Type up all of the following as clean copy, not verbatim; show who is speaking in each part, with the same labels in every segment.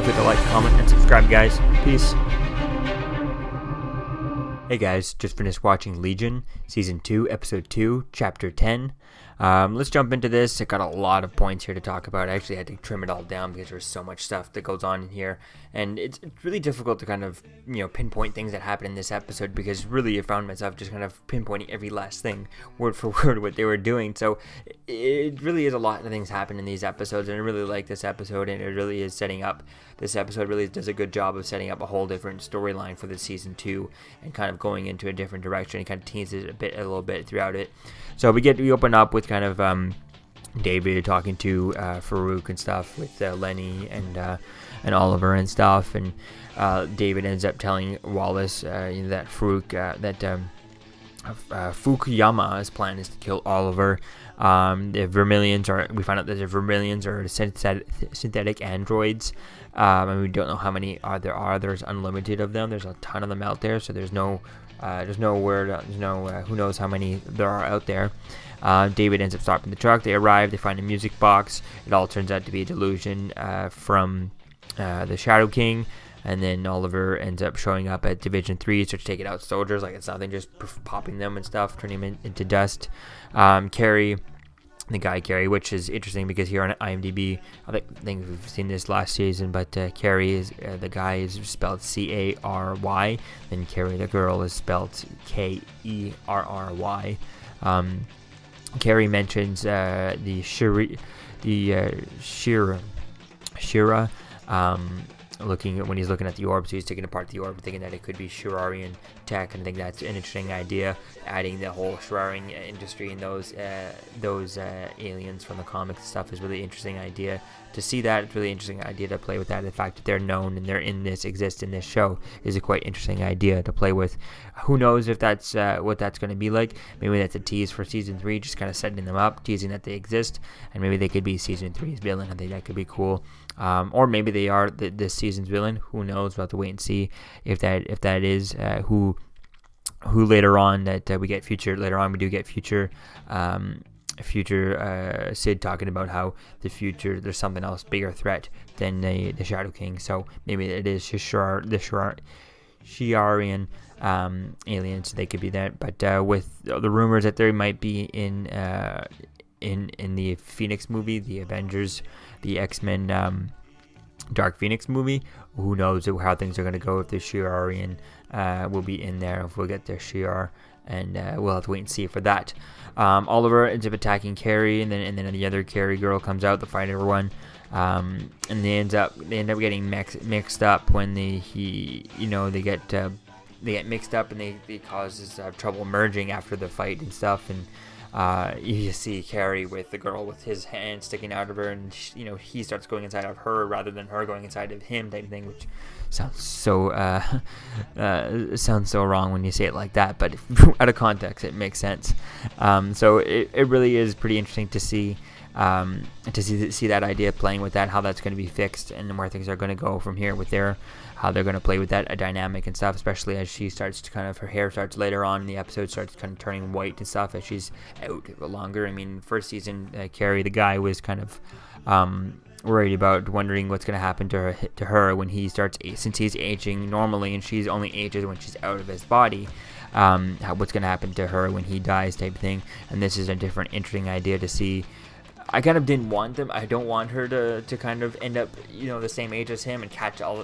Speaker 1: Don't forget to like, comment, and subscribe, guys. Peace. Hey guys, just finished watching Legion, Season 2, Episode 2, Chapter 10. Let's jump into this. I got a lot of points here to talk about. I actually had to trim it all down because there's so much stuff that goes on in here. And it's really difficult to kind of, pinpoint things that happen in this episode because really I found myself just kind of pinpointing every last thing, word for word, what they were doing. So it really is a lot of things happen in these episodes, and I really like this episode, and it really is setting up. This episode really does a good job of setting up a whole different storyline for the Season 2 and kind of going into a different direction. It kind of teases it a little bit throughout it. So we open up with kind of David talking to Farouk and stuff with Lenny and Oliver and stuff, and David ends up telling Wallace that Farouk Fukuyama's plan is to kill Oliver. The Vermilions we find out that the Vermilions are synthetic androids, and we don't know how many there are. There's unlimited of them. There's a ton of them out there, so there's no who knows how many there are out there. David ends up stopping the truck. They arrive. They find a music box. It all turns out to be a delusion from the Shadow King. And then Oliver ends up showing up at Division 3, starts taking out soldiers like it's nothing, just popping them and stuff, turning them into dust. Carrie, which is interesting because here on IMDb, I think we've seen this last season, but Carrie is the guy is spelled Carry, and Carrie the girl is spelled Kerry. Carrie mentions the Shira. When he's looking at the orb, so he's taking apart the orb, thinking that it could be Shirarian tech, and I think that's an interesting idea. Adding the whole Shirarian industry and those aliens from the comics and stuff is really interesting idea. To see that, it's really interesting idea to play with that. The fact that they're known and they're exist in this show is a quite interesting idea to play with. Who knows if that's what that's going to be like? Maybe that's a tease for Season 3, just kind of setting them up, teasing that they exist, and maybe they could be Season 3's villain. I think that could be cool. Or maybe they are this season's villain. Who knows? We'll have to wait and see if that is who later on that we get future. Later on, we do get future Sid talking about how the future there's something else, bigger threat than the Shadow King. So maybe it is the Shiarian aliens. They could be that. But with the rumors that there might be in the Phoenix movie, the Avengers, the X-Men Dark Phoenix movie, who knows how things are going to go, if the Shiarian will be in there, if we'll get their Shiar, and we'll have to wait and see for that. Oliver ends up attacking Carrie, and then the other Carrie girl comes out to fight everyone, and they end up getting mixed up when they get mixed up, and they causes trouble merging after the fight and stuff, and you see Carrie with the girl with his hand sticking out of her, and he starts going inside of her rather than her going inside of him, type thing, which sounds so wrong when you say it like that, but out of context it makes sense. So it really is pretty interesting to see that idea, playing with that, how that's going to be fixed, and where things are going to go from here with how they're going to play with that dynamic and stuff, especially as she starts to her hair starts later on in the episode starts kind of turning white and stuff as she's out longer. I mean, first season, Carrie, the guy, was kind of worried about wondering what's going to happen to her when he starts, since he's aging normally and she's only ages when she's out of his body. What's going to happen to her when he dies, type thing. And this is a different, interesting idea to see. I kind of didn't want them. I don't want her to kind of end up, the same age as him and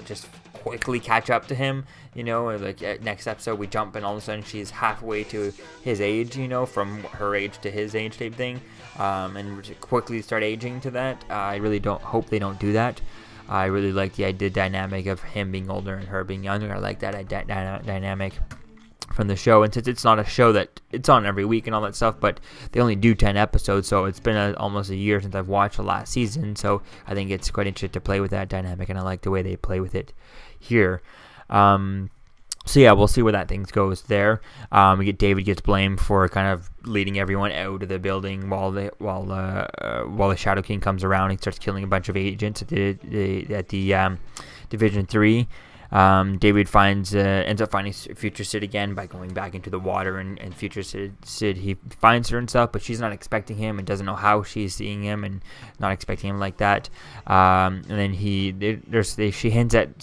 Speaker 1: just quickly catch up to him, or like next episode we jump and all of a sudden she's halfway to his age, from her age to his age, type thing, and quickly start aging to that. I really don't hope they don't do that. I really like the idea dynamic of him being older and her being younger. I like that dynamic from the show, and since it's not a show that it's on every week and all that stuff, but they only do 10 episodes, so it's been almost a year since I've watched the last season, so I think it's quite interesting to play with that dynamic, and I like the way they play with it here. So yeah, we'll see where that thing goes there. David gets blamed for kind of leading everyone out of the building while the Shadow King comes around and starts killing a bunch of agents at the Division 3. David ends up finding future Sid again by going back into the water, and future Sid he finds her and stuff, but she's not expecting him and doesn't know how she's seeing him and not expecting him like that. And then she hints at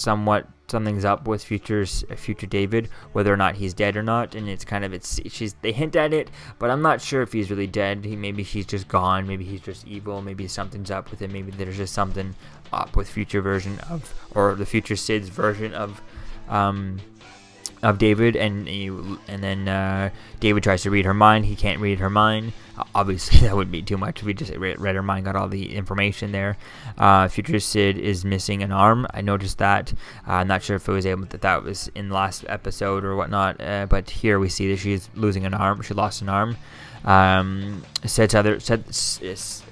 Speaker 1: something's up with future David, whether or not he's dead or not, and they hint at it, but I'm not sure if he's really dead. Maybe he's just gone, maybe he's just evil, maybe something's up with him, maybe there's just something up with the future Sid's version of David, and then David tries to read her mind. He can't read her mind. Obviously, that would be too much if we just read her mind, got all the information there. Future Sid is missing an arm. I noticed that. I'm not sure if it was that was in the last episode or whatnot, but here we see that she's losing an arm. She lost an arm.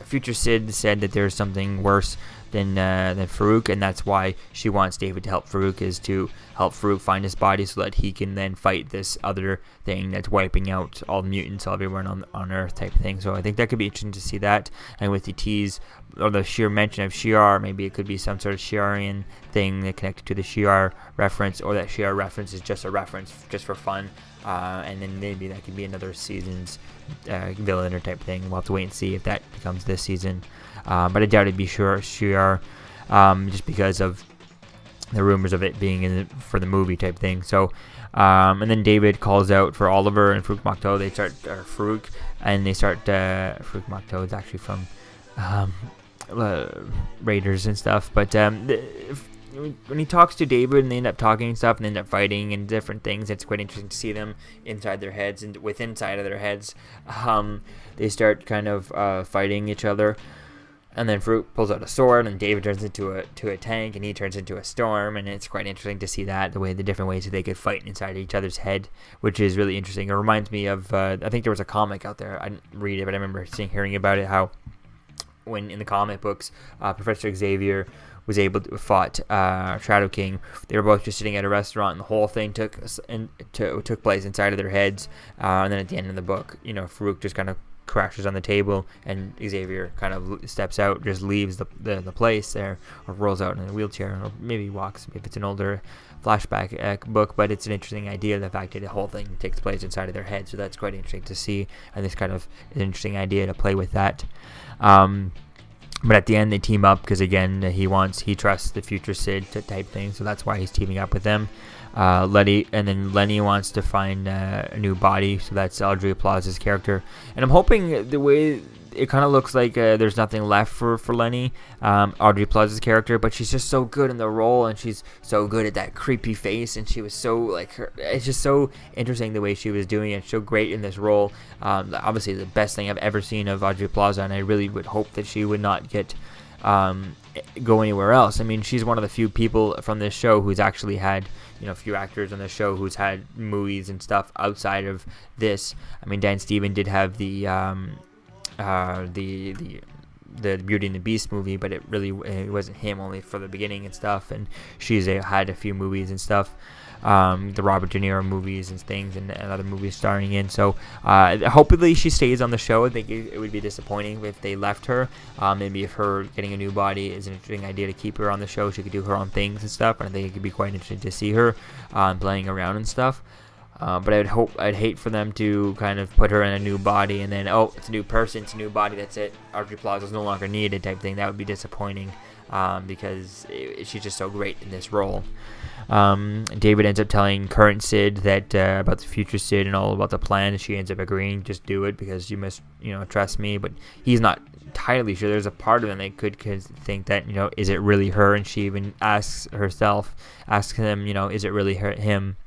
Speaker 1: Future Sid said that there's something worse than Farouk, and that's why she wants David to help Farouk, is to help Farouk find his body so that he can then fight this other thing that's wiping out all the mutants everywhere on Earth type of thing. So I think that could be interesting to see that, and with the tease or the sheer mention of Shi'ar, maybe it could be some sort of Shi'arian thing that connected to the Shi'ar reference, or that Shi'ar reference is just a reference just for fun, and then maybe that could be another season's villain or type thing. We'll have to wait and see if that becomes this season. But I doubt it'd be Shi'ar, just because of the rumors of it being for the movie type thing. So, and then David calls out for Oliver and Farouk Makto. They start Farouk, and they start Farouk Makto is actually from Raiders and stuff. But when he talks to David and they end up talking and stuff and they end up fighting and different things, it's quite interesting to see them inside their heads, and inside of their heads, they start kind of fighting each other. And then Farouk pulls out a sword, and David turns into a tank, and he turns into a storm, and it's quite interesting to see that, the different ways that they could fight inside each other's head, which is really interesting. It reminds me of, I think there was a comic out there, I didn't read it, but I remember hearing about it, how when in the comic books, Professor Xavier was able to fought Shadow King. They were both just sitting at a restaurant, and the whole thing took place inside of their heads, and then at the end of the book, Farouk just kind of crashes on the table, and Xavier kind of steps out, just leaves the place there, or rolls out in a wheelchair, or maybe walks if it's an older flashback book. But it's an interesting idea, the fact that the whole thing takes place inside of their head, so that's quite interesting to see, and this kind of is an interesting idea to play with that. But at the end they team up, because again he trusts the future Sid type thing, so that's why he's teaming up with them. Lenny wants to find a new body, so that's Audrey Plaza's character, and I'm hoping the way it kind of looks like there's nothing left for Lenny, Audrey Plaza's character, but she's just so good in the role, and she's so good at that creepy face, and she was so it's just so interesting the way she was doing it, so great in this role. Obviously the best thing I've ever seen of Audrey Plaza, and I really would hope that she would not get go anywhere else. I mean, she's one of the few people from this show who's actually had, a few actors on the show who's had movies and stuff outside of this. I mean, Dan Stevens did have the Beauty and the Beast movie, but it wasn't him, only for the beginning and stuff, and she's had a few movies and stuff, the Robert De Niro movies and things, and other movies starring in. So hopefully she stays on the show. I think it would be disappointing if they left her. Maybe if her getting a new body is an interesting idea to keep her on the show, she could do her own things and stuff, and I think it could be quite interesting to see her playing around and stuff. But I'd hate for them to kind of put her in a new body and then, it's a new person, it's a new body, that's it, Audrey Plaza is no longer needed type thing. That would be disappointing, because she's just so great in this role. David ends up telling current Sid that about the future Sid and all about the plan, and she ends up agreeing, just do it because you must, trust me. But he's not entirely sure. There's a part of him that could think that, is it really her? And she even asks him, is it really him?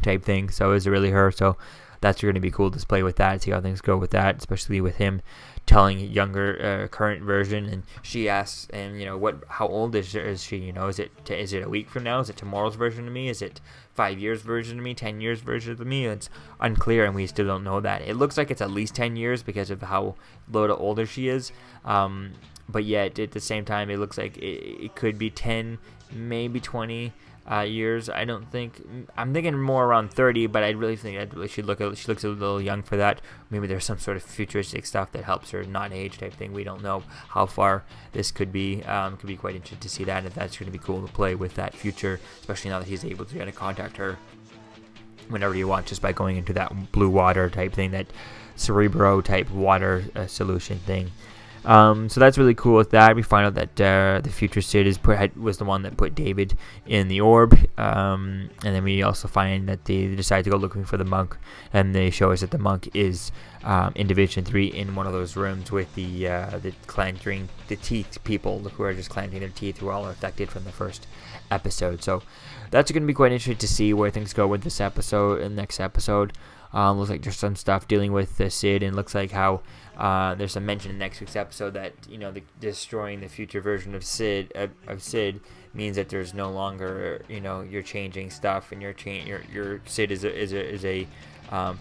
Speaker 1: Type thing. So is it really her? So that's going to be cool to play with that, see how things go with that, especially with him telling younger current version, and she asks, and how old is she? Is it a week from now? Is it tomorrow's version of me? Is it 5 years version of me? 10 years version of me? It's unclear, and we still don't know that. It looks like it's at least 10 years because of how little older she is, but yet at the same time it looks like it could be 10, maybe 20 years. I'm thinking more around 30, but I really think she looks a little young for that. Maybe there's some sort of futuristic stuff that helps or not age type thing. We don't know how far this could be. Could be quite interesting to see that, and if that's going to be cool to play with that future, especially now that he's able to kind of contact her whenever you want, just by going into that blue water type thing, that Cerebro type water solution thing. So that's really cool with that. We find out that the future Sid was the one that put David in the orb, and then we also find that they decide to go looking for the monk, and they show us that the monk is in Division 3 in one of those rooms with the clenching the teeth people who are just clenching their teeth, who all are affected from the first episode. So that's going to be quite interesting to see where things go with this episode and next episode. Looks like there's some stuff dealing with Sid, and looks like how there's some mention in next week's episode that destroying the future version of Sid means that there's no longer you're changing stuff, and your Sid is a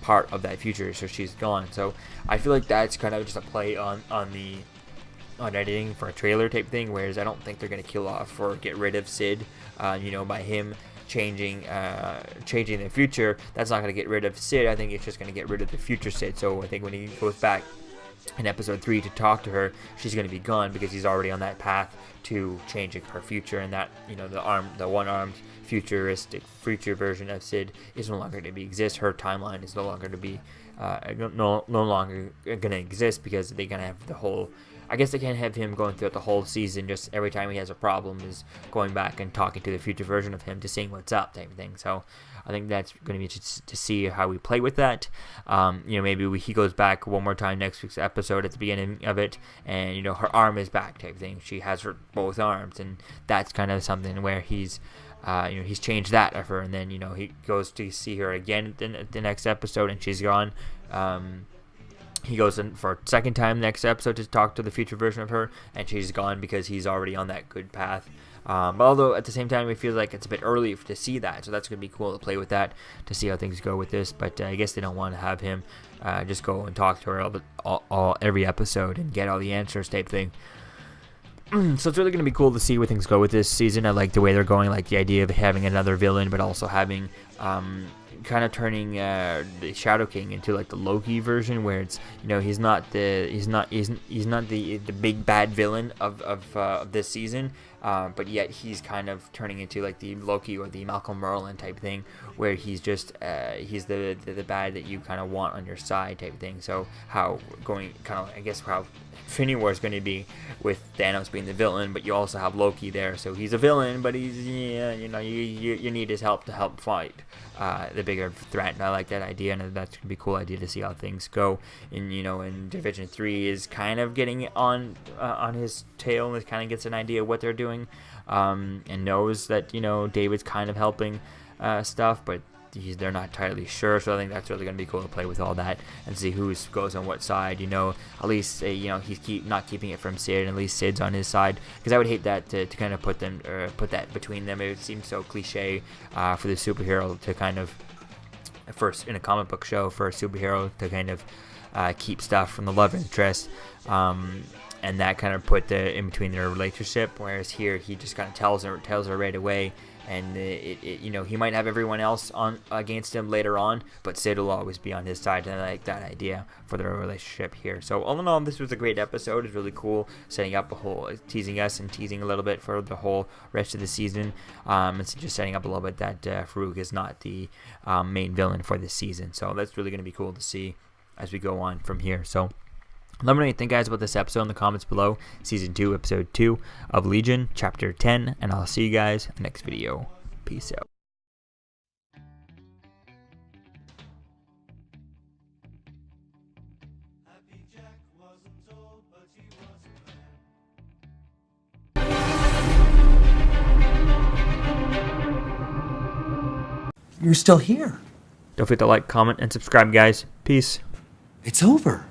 Speaker 1: part of that future, so she's gone. So I feel like that's kind of just a play on editing for a trailer type thing, whereas I don't think they're going to kill off or get rid of Sid by him changing the future. That's not going to get rid of Sid. I think it's just going to get rid of the future Sid. So I think when he goes back in episode 3 to talk to her, she's going to be gone, because he's already on that path to changing her future, and that the one-armed futuristic future version of Sid is no longer going to exist. Her timeline is no longer to be no longer going to exist, because they're going to have the whole, I guess they can't have him going throughout the whole season, just every time he has a problem is going back and talking to the future version of him to seeing what's up type of thing. So I think that's going to be interesting to see how we play with that. Maybe he goes back one more time next week's episode at the beginning of it, and her arm is back type thing. She has her both arms, and that's kind of something where he's changed that of her, and then he goes to see her again at the next episode, and she's gone. He goes in for a second time next episode to talk to the future version of her, and she's gone because he's already on that good path. But although at the same time, it feels like it's a bit early to see that, so that's going to be cool to play with that, to see how things go with this. But I guess they don't want to have him just go and talk to her every episode and get all the answers type thing. So it's really going to be cool to see where things go with this season. I like the way they're going, like the idea of having another villain, but also having kind of turning the Shadow King into like the Loki version, where it's he's not the big bad villain of this season, but yet he's kind of turning into like the Loki or the Malcolm Merlin type thing, where he's just he's the bad that you kind of want on your side type thing. So how Infinity War is going to be with Thanos being the villain, but you also have Loki there, so he's a villain, but he's you need his help to help fight the bigger threat. And I like that idea, and that's gonna be a cool idea to see how things go. And Division 3 is kind of getting on his tail, and kind of gets an idea of what they're doing, and knows that David's kind of helping stuff, but they're not entirely sure. So I think that's really going to be cool to play with all that and see who goes on what side. At least he's not keeping it from Sid, and at least Sid's on his side, because I would hate that to kind of put that between them. It seems so cliche for the superhero to kind of, first in a comic book show, for a superhero to kind of keep stuff from the love interest, and that kind of put in between their relationship. Whereas here, he just kind of tells her right away. And he might have everyone else on against him later on, but Sid will always be on his side, and I like that idea for their relationship here. So all in all, this was a great episode. It's really cool, setting up teasing us and teasing a little bit for the whole rest of the season. It's just setting up a little bit that Farouk is not the main villain for this season. So that's really going to be cool to see as we go on from here. So let me know what you think, guys, about this episode in the comments below. Season 2, Episode 2 of Legion, Chapter 10, and I'll see you guys in the next video. Peace out.
Speaker 2: You're still here.
Speaker 1: Don't forget to like, comment, and subscribe, guys. Peace.
Speaker 2: It's over.